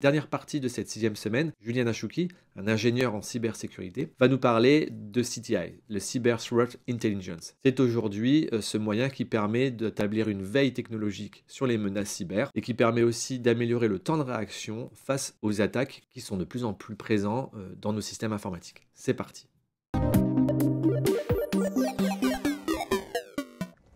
Dernière partie de cette 6e semaine, Julien Achouki, un ingénieur en cybersécurité, va nous parler de CTI, le Cyber Threat Intelligence. C'est aujourd'hui ce moyen qui permet d'établir une veille technologique sur les menaces cyber et qui permet aussi d'améliorer le temps de réaction face aux attaques qui sont de plus en plus présents dans nos systèmes informatiques. C'est parti.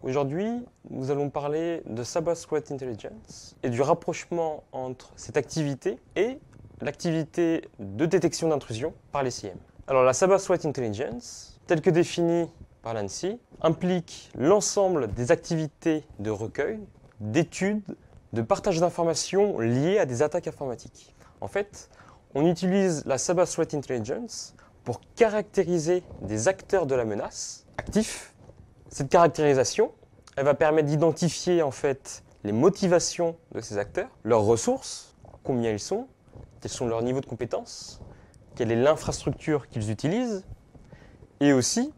Aujourd'hui, nous allons parler de Cyber Threat Intelligence et du rapprochement entre cette activité et l'activité de détection d'intrusion par les CIEM. Alors la Cyber Threat Intelligence, telle que définie par l'ANSSI, implique l'ensemble des activités de recueil, d'études, de partage d'informations liées à des attaques informatiques. En fait, on utilise la Cyber Threat Intelligence pour caractériser des acteurs de la menace actifs. Cette caractérisation, elle va permettre d'identifier en fait les motivations de ces acteurs, leurs ressources, combien ils sont, quels sont leurs niveaux de compétences, quelle est l'infrastructure qu'ils utilisent, et aussi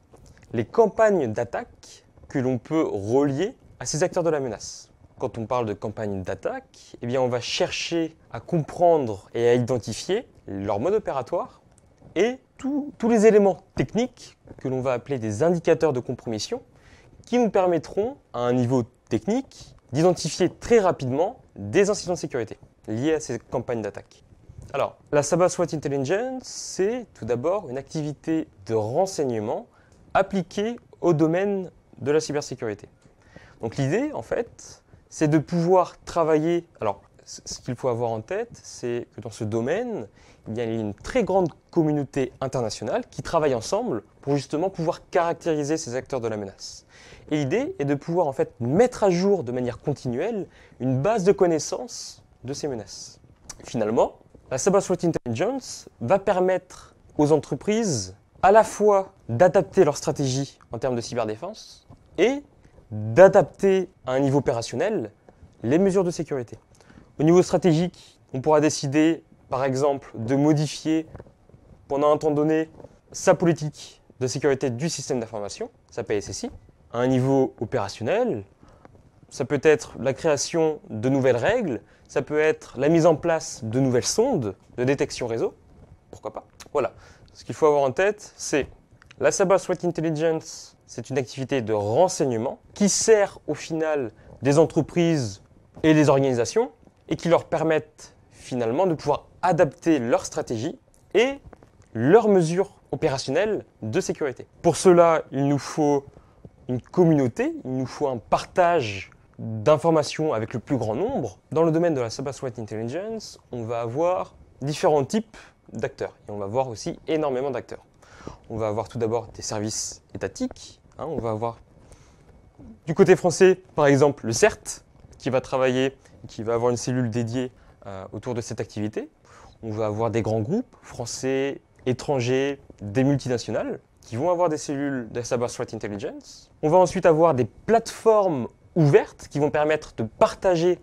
les campagnes d'attaque que l'on peut relier à ces acteurs de la menace. Quand on parle de campagnes d'attaque, eh bien on va chercher à comprendre et à identifier leur mode opératoire et tous les éléments techniques que l'on va appeler des indicateurs de compromission qui nous permettront, à un niveau technique, d'identifier très rapidement des incidents de sécurité liés à ces campagnes d'attaque. Alors, la Cyber Threat Intelligence, c'est tout d'abord une activité de renseignement appliquée au domaine de la cybersécurité. Donc l'idée, en fait, c'est de pouvoir travailler. Alors, ce qu'il faut avoir en tête, c'est que dans ce domaine, il y a une très grande communauté internationale qui travaille ensemble pour justement pouvoir caractériser ces acteurs de la menace. Et l'idée est de pouvoir en fait mettre à jour de manière continuelle une base de connaissances de ces menaces. Finalement, la Cyber Threat Intelligence va permettre aux entreprises à la fois d'adapter leur stratégie en termes de cyberdéfense et d'adapter à un niveau opérationnel les mesures de sécurité. Au niveau stratégique, on pourra décider, par exemple, de modifier pendant un temps donné sa politique de sécurité du système d'information, sa PSSI. À un niveau opérationnel, ça peut être la création de nouvelles règles, ça peut être la mise en place de nouvelles sondes de détection réseau, pourquoi pas. Voilà, ce qu'il faut avoir en tête, c'est la Cyber Threat Intelligence, c'est une activité de renseignement qui sert au final des entreprises et des organisations et qui leur permettent finalement de pouvoir adapter leur stratégie et leurs mesures opérationnelles de sécurité. Pour cela, il nous faut une communauté, il nous faut un partage d'informations avec le plus grand nombre. Dans le domaine de la Cyber Threat Intelligence, on va avoir différents types d'acteurs et on va avoir aussi énormément d'acteurs. On va avoir tout d'abord des services étatiques, on va avoir du côté français par exemple le CERT qui va travailler, qui va avoir une cellule dédiée autour de cette activité. On va avoir des grands groupes français, étrangers, des multinationales qui vont avoir des cellules de Cyber Threat Intelligence. On va ensuite avoir des plateformes ouvertes qui vont permettre de partager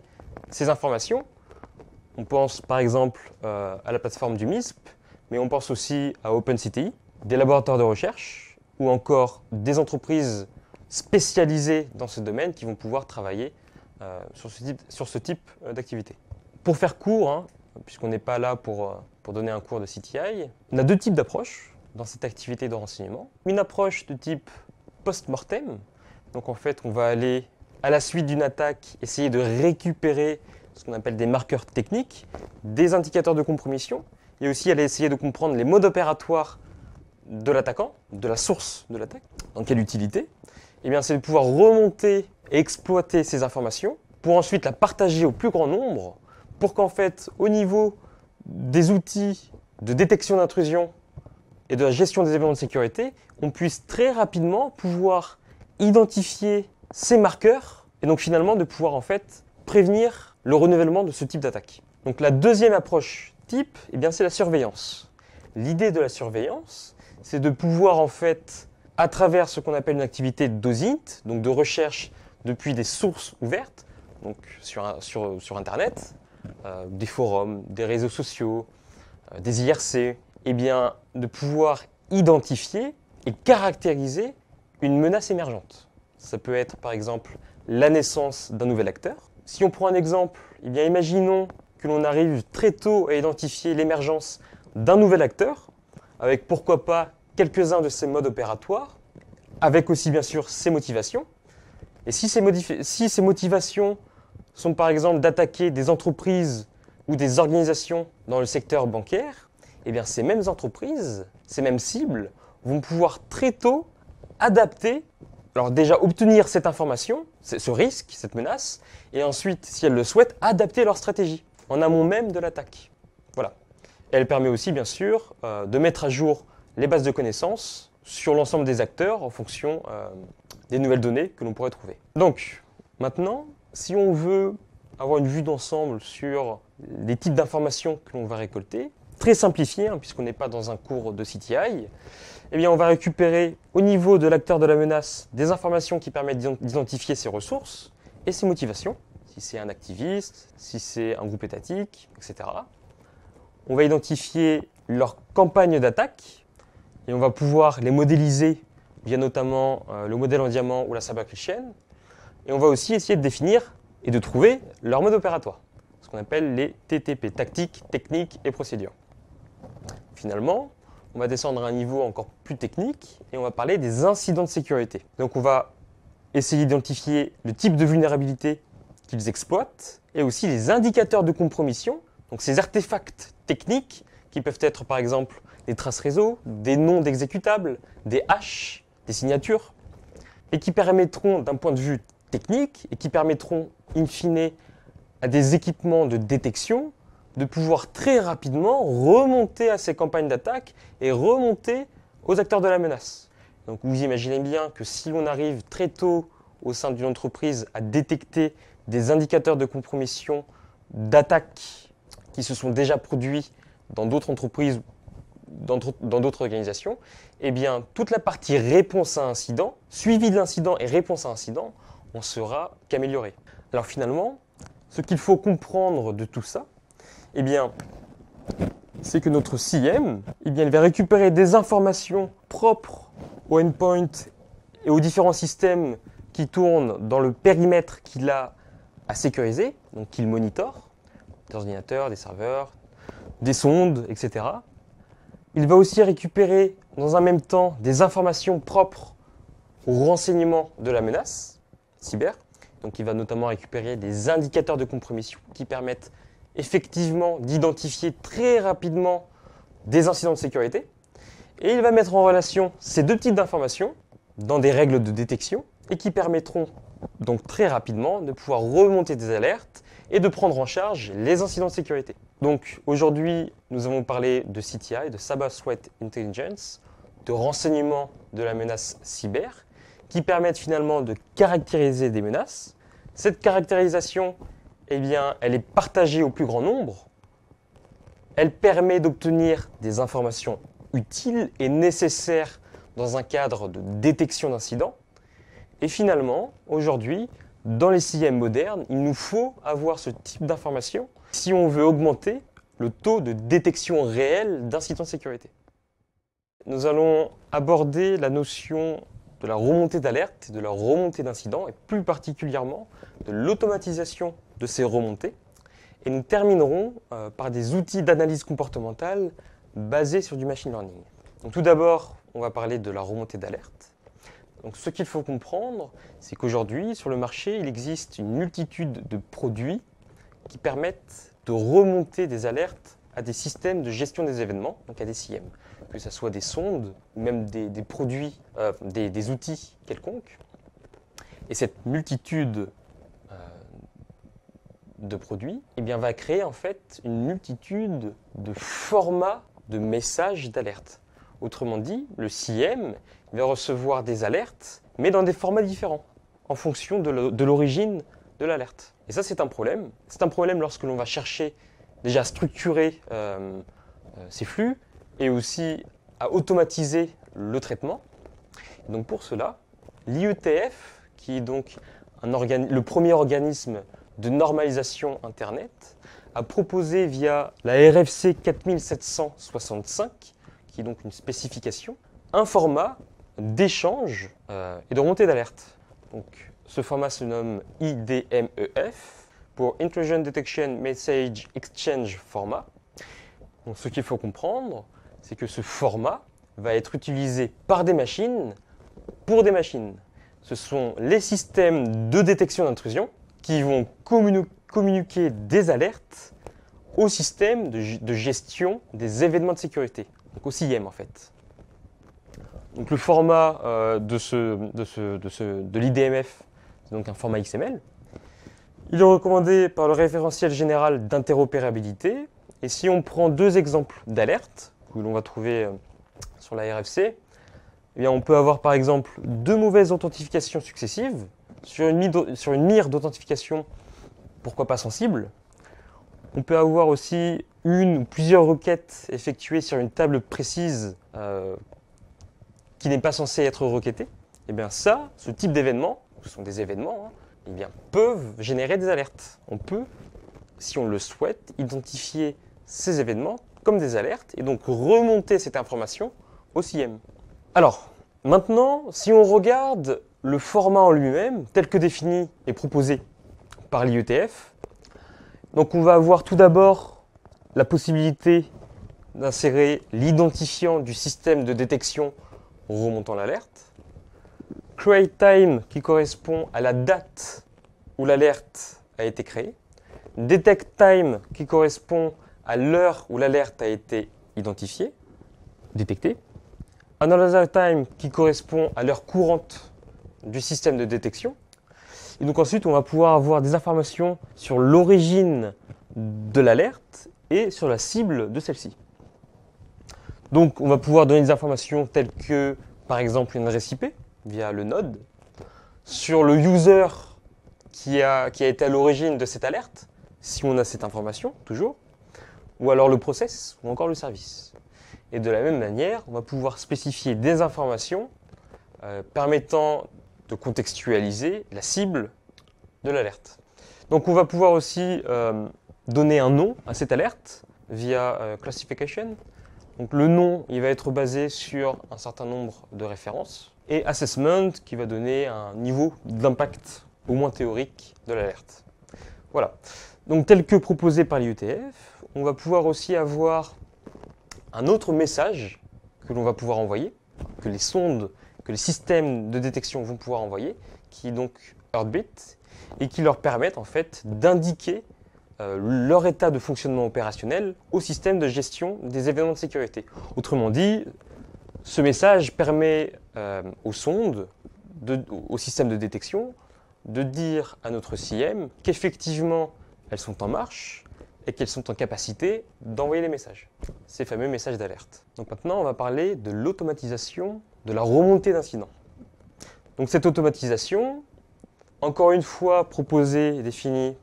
ces informations. On pense par exemple à la plateforme du MISP, mais on pense aussi à OpenCTI, des laboratoires de recherche ou encore des entreprises spécialisées dans ce domaine qui vont pouvoir travailler sur ce type d'activité. Pour faire court, puisqu'on n'est pas là pour donner un cours de CTI, on a deux types d'approches dans cette activité de renseignement. Une approche de type post-mortem, donc en fait on va aller à la suite d'une attaque essayer de récupérer ce qu'on appelle des marqueurs techniques, des indicateurs de compromission, et aussi aller essayer de comprendre les modes opératoires de l'attaquant, de la source de l'attaque. Dans quelle utilité? Eh bien c'est de pouvoir remonter et exploiter ces informations pour ensuite la partager au plus grand nombre pour qu'en fait, au niveau des outils de détection d'intrusion et de la gestion des événements de sécurité, on puisse très rapidement pouvoir identifier ces marqueurs et donc finalement de pouvoir en fait prévenir le renouvellement de ce type d'attaque. Donc la deuxième approche type, eh bien, c'est la surveillance. L'idée de la surveillance, c'est de pouvoir en fait, à travers ce qu'on appelle une activité d'OSINT, donc de recherche depuis des sources ouvertes, donc sur Internet, des forums, des réseaux sociaux, des IRC, eh bien, de pouvoir identifier et caractériser une menace émergente. Ça peut être par exemple la naissance d'un nouvel acteur. Si on prend un exemple, eh bien, imaginons que l'on arrive très tôt à identifier l'émergence d'un nouvel acteur, avec pourquoi pas quelques-uns de ses modes opératoires, avec aussi bien sûr ses motivations. Et si ces motivations sont par exemple d'attaquer des entreprises ou des organisations dans le secteur bancaire, eh bien ces mêmes entreprises, ces mêmes cibles vont pouvoir très tôt adapter, alors déjà obtenir cette information, ce risque, cette menace, et ensuite, si elles le souhaitent, adapter leur stratégie en amont même de l'attaque. Voilà. Et elle permet aussi, bien sûr, de mettre à jour les bases de connaissances sur l'ensemble des acteurs en fonction des nouvelles données que l'on pourrait trouver. Donc, maintenant, si on veut avoir une vue d'ensemble sur les types d'informations que l'on va récolter, très simplifié, puisqu'on n'est pas dans un cours de CTI, eh bien, on va récupérer au niveau de l'acteur de la menace des informations qui permettent d'identifier ses ressources et ses motivations, si c'est un activiste, si c'est un groupe étatique, etc. On va identifier leur campagne d'attaque et on va pouvoir les modéliser via notamment le modèle en diamant ou la Cyber-Christian. Et on va aussi essayer de définir et de trouver leur mode opératoire, ce qu'on appelle les TTP, tactiques, techniques et procédures. Finalement, on va descendre à un niveau encore plus technique et on va parler des incidents de sécurité. Donc on va essayer d'identifier le type de vulnérabilité qu'ils exploitent et aussi les indicateurs de compromission, donc ces artefacts techniques qui peuvent être par exemple des traces réseau, des noms d'exécutables, des hashes, des signatures, et qui permettront d'un point de vue technique et qui permettront in fine à des équipements de détection de pouvoir très rapidement remonter à ces campagnes d'attaque et remonter aux acteurs de la menace. Donc vous imaginez bien que si l'on arrive très tôt au sein d'une entreprise à détecter des indicateurs de compromission d'attaque qui se sont déjà produits dans d'autres entreprises, dans d'autres organisations, eh bien toute la partie réponse à incident, suivi de l'incident et réponse à incident, on sera qu'amélioré. Alors finalement, ce qu'il faut comprendre de tout ça, eh bien, c'est que notre CIEM, eh bien, elle va récupérer des informations propres au endpoint et aux différents systèmes qui tournent dans le périmètre qu'il a à sécuriser, donc qu'il monitore, des ordinateurs, des serveurs, des sondes, etc. Il va aussi récupérer dans un même temps des informations propres au renseignement de la menace cyber. Donc il va notamment récupérer des indicateurs de compromission qui permettent effectivement d'identifier très rapidement des incidents de sécurité. Et il va mettre en relation ces deux types d'informations dans des règles de détection et qui permettront donc très rapidement de pouvoir remonter des alertes et de prendre en charge les incidents de sécurité. Donc aujourd'hui, nous avons parlé de CTI, de Cyber Threat Intelligence, de renseignement de la menace cyber, qui permettent finalement de caractériser des menaces. Cette caractérisation, eh bien, elle est partagée au plus grand nombre. Elle permet d'obtenir des informations utiles et nécessaires dans un cadre de détection d'incidents. Et finalement, aujourd'hui, dans les CIEM modernes, il nous faut avoir ce type d'informations si on veut augmenter le taux de détection réelle d'incidents de sécurité. Nous allons aborder la notion de la remontée d'alerte, de la remontée d'incidents et plus particulièrement de l'automatisation de ces remontées. Et nous terminerons par des outils d'analyse comportementale basés sur du machine learning. Donc, tout d'abord, on va parler de la remontée d'alerte. Donc, ce qu'il faut comprendre, c'est qu'aujourd'hui, sur le marché, il existe une multitude de produits qui permettent de remonter des alertes à des systèmes de gestion des événements, donc à des CIEM, que ce soit des sondes ou même des produits, des outils quelconques. Et cette multitude de produits eh bien, va créer en fait une multitude de formats de messages d'alerte. Autrement dit, le CIEM va recevoir des alertes, mais dans des formats différents, en fonction de l'origine de l'alerte. Et ça, c'est un problème. C'est un problème lorsque l'on va chercher déjà à structurer ces flux et aussi à automatiser le traitement. Et donc pour cela, l'IETF, qui est donc le premier organisme de normalisation Internet, a proposé via la RFC 4765, qui est donc une spécification, un format d'échange et de remontée d'alerte. Donc, ce format se nomme IDMEF pour Intrusion Detection Message Exchange Format. Donc, ce qu'il faut comprendre, c'est que ce format va être utilisé par des machines pour des machines. Ce sont les systèmes de détection d'intrusion qui vont communiquer des alertes au système de gestion des événements de sécurité, donc au SIEM en fait. Donc le format de l'IDMF, c'est donc un format XML. Il est recommandé par le référentiel général d'interopérabilité. Et si on prend deux exemples d'alertes que l'on va trouver sur la RFC, eh bien on peut avoir par exemple deux mauvaises authentifications successives sur une mire d'authentification, pourquoi pas sensible. On peut avoir aussi une ou plusieurs requêtes effectuées sur une table précise qui n'est pas censée être requêtée. Et bien ça, ce type d'événements, ce sont des événements, hein, eh bien, peuvent générer des alertes. On peut, si on le souhaite, identifier ces événements comme des alertes et donc remonter cette information au SIEM. Alors, maintenant, si on regarde le format en lui-même, tel que défini et proposé par l'IETF, donc on va avoir tout d'abord la possibilité d'insérer l'identifiant du système de détection remontant l'alerte, create time qui correspond à la date où l'alerte a été créée, detect time qui correspond à l'heure où l'alerte a été identifiée, détectée, analyzer time qui correspond à l'heure courante du système de détection. Et donc ensuite, on va pouvoir avoir des informations sur l'origine de l'alerte et sur la cible de celle-ci. Donc on va pouvoir donner des informations telles que, par exemple, une adresse IP via le node, sur le user qui a été à l'origine de cette alerte, si on a cette information, toujours, ou alors le process, ou encore le service. Et de la même manière, on va pouvoir spécifier des informations permettant de contextualiser la cible de l'alerte. Donc on va pouvoir aussi donner un nom à cette alerte via classification. Donc le nom, il va être basé sur un certain nombre de références. Et assessment qui va donner un niveau d'impact au moins théorique de l'alerte. Voilà. Donc tel que proposé par l'IETF, on va pouvoir aussi avoir un autre message que l'on va pouvoir envoyer, que les sondes, que les systèmes de détection vont pouvoir envoyer, qui est donc Heartbeat, et qui leur permettent en fait d'indiquer leur état de fonctionnement opérationnel au système de gestion des événements de sécurité. Autrement dit, ce message permet aux sondes, au système de détection, de dire à notre SIEM qu'effectivement elles sont en marche et qu'elles sont en capacité d'envoyer les messages, ces fameux messages d'alerte. Donc maintenant, on va parler de l'automatisation de la remontée d'incidents. Donc cette automatisation, encore une fois proposée et définie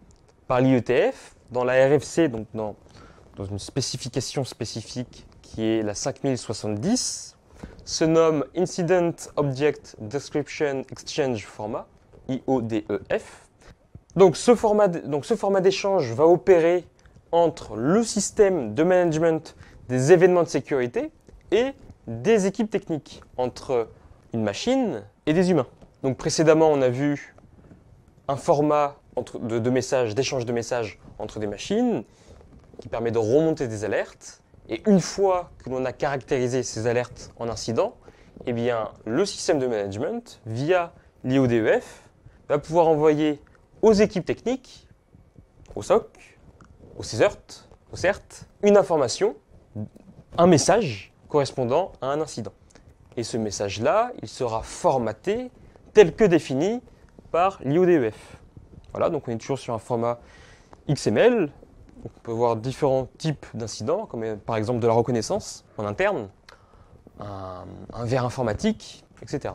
par l'IETF, dans la RFC, donc dans une spécification spécifique qui est la 5070, se nomme Incident Object Description Exchange Format, IODEF. Donc ce format d'échange va opérer entre le système de management des événements de sécurité et des équipes techniques, entre une machine et des humains. Donc précédemment, on a vu un format d'échange de messages entre des machines qui permet de remonter des alertes. Et une fois que l'on a caractérisé ces alertes en incident, eh bien, le système de management, via l'IODEF, va pouvoir envoyer aux équipes techniques, au SOC, au CERT, une information, un message correspondant à un incident. Et ce message-là, il sera formaté tel que défini par l'IODEF. Voilà, donc on est toujours sur un format XML. On peut voir différents types d'incidents, comme par exemple de la reconnaissance en interne, un verre informatique, etc.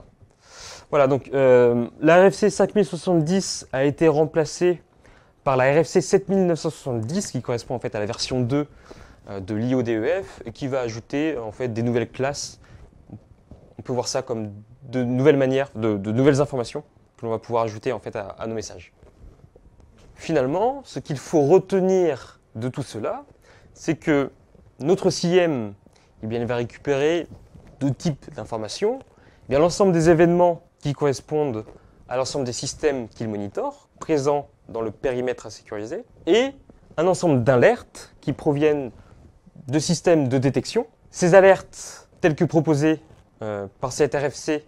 Voilà, donc la RFC 5070 a été remplacée par la RFC 7970, qui correspond en fait à la version 2 de l'IODEF et qui va ajouter en fait des nouvelles classes. On peut voir ça comme de nouvelles manières, de nouvelles informations que l'on va pouvoir ajouter en fait à nos messages. Finalement, ce qu'il faut retenir de tout cela, c'est que notre SIEM, eh bien, il va récupérer deux types d'informations. Eh bien, l'ensemble des événements qui correspondent à l'ensemble des systèmes qu'il monitore, présents dans le périmètre à sécuriser, et un ensemble d'alertes qui proviennent de systèmes de détection. Ces alertes, telles que proposées par CTRFC,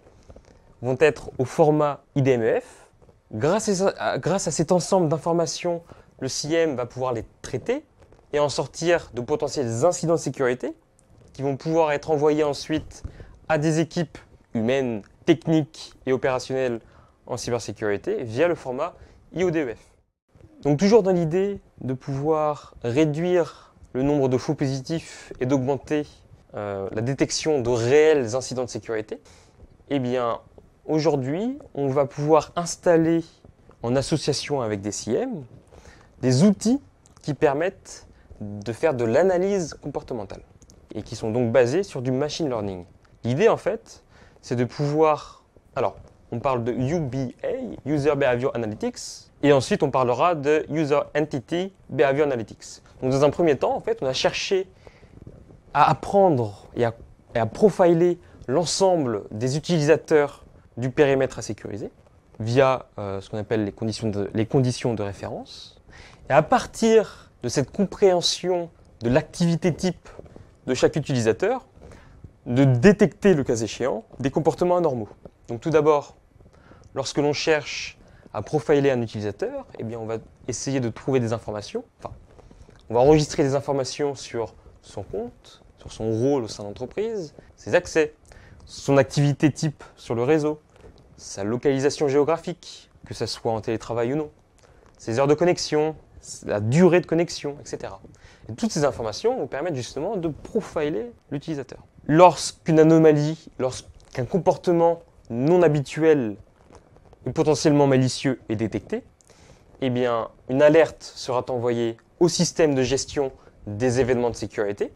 vont être au format IDMEF. Grâce à cet ensemble d'informations, le CIEM va pouvoir les traiter et en sortir de potentiels incidents de sécurité qui vont pouvoir être envoyés ensuite à des équipes humaines, techniques et opérationnelles en cybersécurité via le format IODEF. Donc toujours dans l'idée de pouvoir réduire le nombre de faux positifs et d'augmenter la détection de réels incidents de sécurité, eh bien aujourd'hui on va pouvoir installer en association avec des CIEM des outils qui permettent de faire de l'analyse comportementale et qui sont donc basés sur du machine learning. L'idée en fait, c'est de pouvoir... Alors, on parle de UBA, User Behavior Analytics, et ensuite on parlera de User Entity Behavior Analytics. Donc dans un premier temps, en fait, on a cherché à apprendre et à profiler l'ensemble des utilisateurs du périmètre à sécuriser via ce qu'on appelle les conditions de référence. Et à partir de cette compréhension de l'activité type de chaque utilisateur, de détecter, le cas échéant, des comportements anormaux. Donc tout d'abord, lorsque l'on cherche à profiler un utilisateur, eh bien on va essayer de trouver des informations. Enfin, on va enregistrer des informations sur son compte, sur son rôle au sein de l'entreprise, ses accès, son activité type sur le réseau, sa localisation géographique, que ce soit en télétravail ou non, ses heures de connexion, la durée de connexion, etc. Et toutes ces informations vont permettre justement de profiler l'utilisateur. Lorsqu'une anomalie, lorsqu'un comportement non habituel et potentiellement malicieux est détecté, eh bien, une alerte sera envoyée au système de gestion des événements de sécurité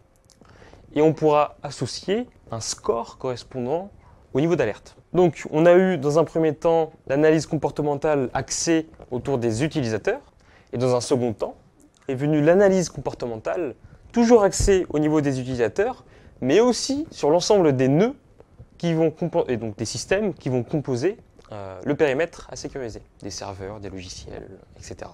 et on pourra associer un score correspondant au niveau d'alerte. Donc, on a eu dans un premier temps l'analyse comportementale axée autour des utilisateurs et dans un second temps est venue l'analyse comportementale toujours axée au niveau des utilisateurs mais aussi sur l'ensemble des nœuds et donc des systèmes qui vont composer le périmètre à sécuriser, des serveurs, des logiciels, etc.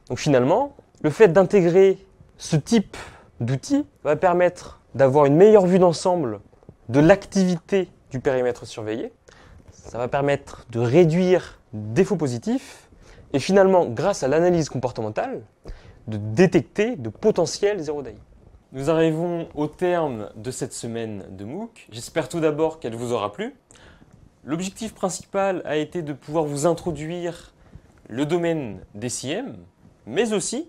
Donc finalement, le fait d'intégrer ce type d'outils va permettre d'avoir une meilleure vue d'ensemble de l'activité du périmètre surveillé. Ça va permettre de réduire des faux positifs et finalement, grâce à l'analyse comportementale, de détecter de potentiels zero day. Nous arrivons au terme de cette semaine de MOOC. J'espère tout d'abord qu'elle vous aura plu. L'objectif principal a été de pouvoir vous introduire le domaine des CIEM, mais aussi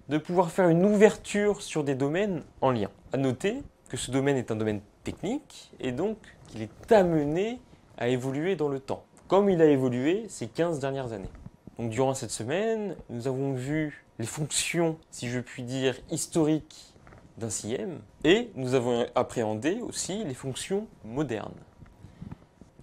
de pouvoir faire une ouverture sur des domaines en lien. À noter que ce domaine est un domaine technique et donc qu'il est amené à évoluer dans le temps, comme il a évolué ces 15 dernières années. Donc durant cette semaine, nous avons vu les fonctions, si je puis dire, historiques d'un CIEM et nous avons appréhendé aussi les fonctions modernes.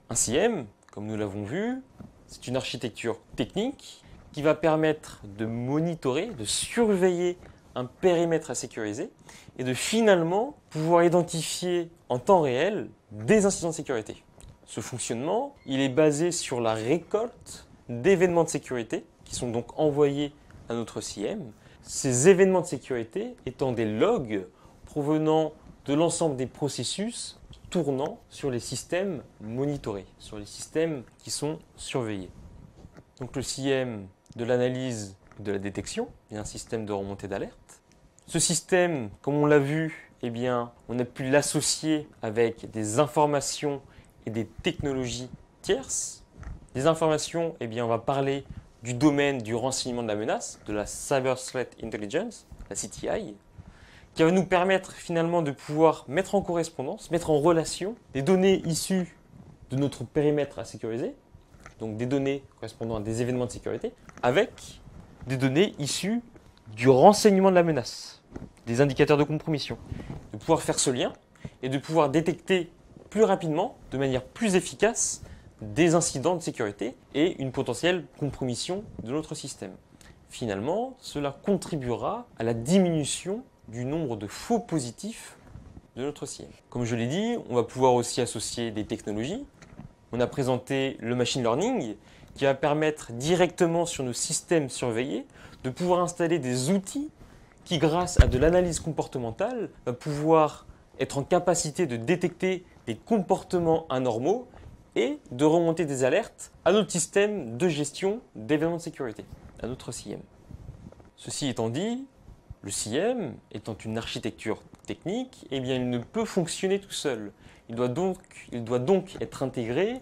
Un CIEM, comme nous l'avons vu, c'est une architecture technique qui va permettre de monitorer, de surveiller un périmètre à sécuriser et de finalement pouvoir identifier en temps réel des incidents de sécurité. Ce fonctionnement, il est basé sur la récolte d'événements de sécurité qui sont donc envoyés à notre CIEM. Ces événements de sécurité étant des logs provenant de l'ensemble des processus tournant sur les systèmes monitorés, sur les systèmes qui sont surveillés. Donc le CIEM de l'analyse et de la détection est un système de remontée d'alerte. Ce système, comme on l'a vu, eh bien, on a pu l'associer avec des informations et des technologies tierces. Des informations, eh bien, on va parler du domaine du renseignement de la menace, de la Cyber Threat Intelligence, la CTI, qui va nous permettre finalement de pouvoir mettre en correspondance, mettre en relation des données issues de notre périmètre à sécuriser, donc des données correspondant à des événements de sécurité, avec des données issues du renseignement de la menace, des indicateurs de compromission, de pouvoir faire ce lien et de pouvoir détecter plus rapidement, de manière plus efficace, des incidents de sécurité et une potentielle compromission de notre système. Finalement, cela contribuera à la diminution du nombre de faux positifs de notre CIEM. Comme je l'ai dit, on va pouvoir aussi associer des technologies. On a présenté le machine learning qui va permettre directement sur nos systèmes surveillés de pouvoir installer des outils qui, grâce à de l'analyse comportementale, va pouvoir être en capacité de détecter des comportements anormaux et de remonter des alertes à notre système de gestion d'événements de sécurité, à notre SIEM. Ceci étant dit, le SIEM étant une architecture technique, eh bien, il ne peut fonctionner tout seul. Il doit donc être intégré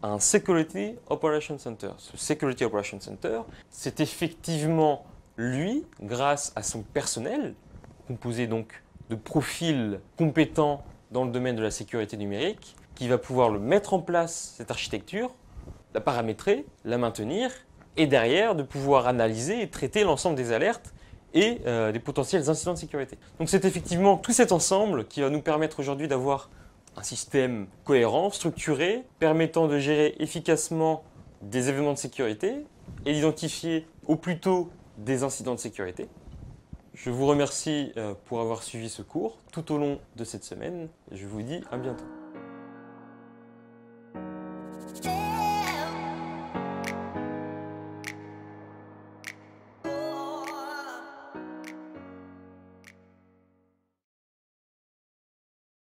à un Security Operations Center. Ce Security Operations Center, c'est effectivement lui, grâce à son personnel, composé donc de profils compétents dans le domaine de la sécurité numérique, qui va pouvoir le mettre en place, cette architecture, la paramétrer, la maintenir, et derrière de pouvoir analyser et traiter l'ensemble des alertes et des potentiels incidents de sécurité. Donc c'est effectivement tout cet ensemble qui va nous permettre aujourd'hui d'avoir un système cohérent, structuré, permettant de gérer efficacement des événements de sécurité et d'identifier au plus tôt des incidents de sécurité. Je vous remercie pour avoir suivi ce cours tout au long de cette semaine et je vous dis à bientôt.